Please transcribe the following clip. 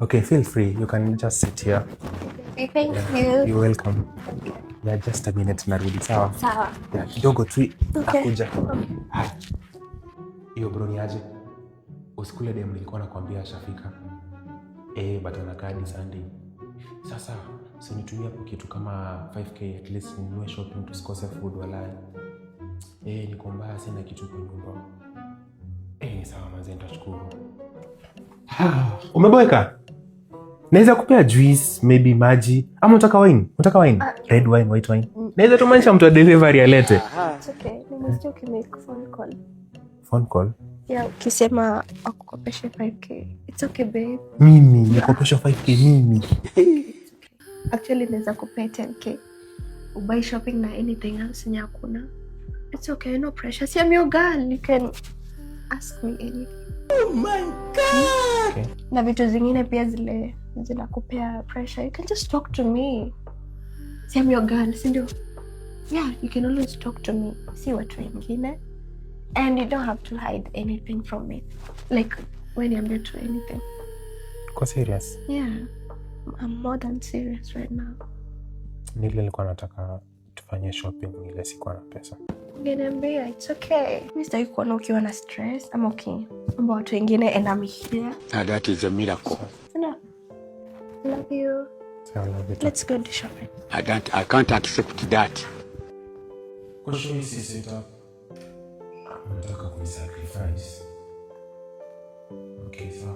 Okay, feel free. You can just sit here. Okay, thank you. You're welcome. Yeah, just a minute narudi, sawa? Sawa. Yeah, kidogo tu Okay. nakuja. Hiyo bro ni aje? Usikule dem nilikuwa nakwambia ashafika. But anakaa hadi Sunday. Sasa si nitumie hapo kitu kama 5k at least ninunue shopping tusikose food walai. Niko mbaya sina kitu kwa nyumba. Ni sawa manze, nitashukuru. Umeboeka? Naweza kupea juice, maybe maji, ama unataka wine? Unataka wine? Red wine, white wine. Naweza tumanisha mtu wa delivery alete. It's okay. Nimesikia ukimake phone call. Phone call? Yeah, ukisema akukopeshe 5k. It's okay, babe. Mimi nikopesha 5k mimi. Actually naweza kupea 10k. Ubuy shopping na anything else yenye hakuna. It's okay, no pressure. See, I'm your girl. You can ask me anything. Oh my God! Okay. Na vitu zingine pia zile kupea pressure. You can just talk to me. See, I'm your girl, sindio? Yeah, you can always talk to me. See watu wengine. And you don't have to hide anything from me. Like, when I'm there to anything. Uko serious? Yeah. I'm more than serious right now. Nile nilikuwa nataka tufanye shopping ile sikuwa na pesa. Ngeniambia, it's okay. Mimi sitaki kuona ukiwa na stress ama ukiomba watu wengine and I'm here. That is a miracle. No. Love you. I love it. Let's go to shopping. I can't accept that. Kwa sure hii si setup. Nataka kuisacrifice. Okay, sawa.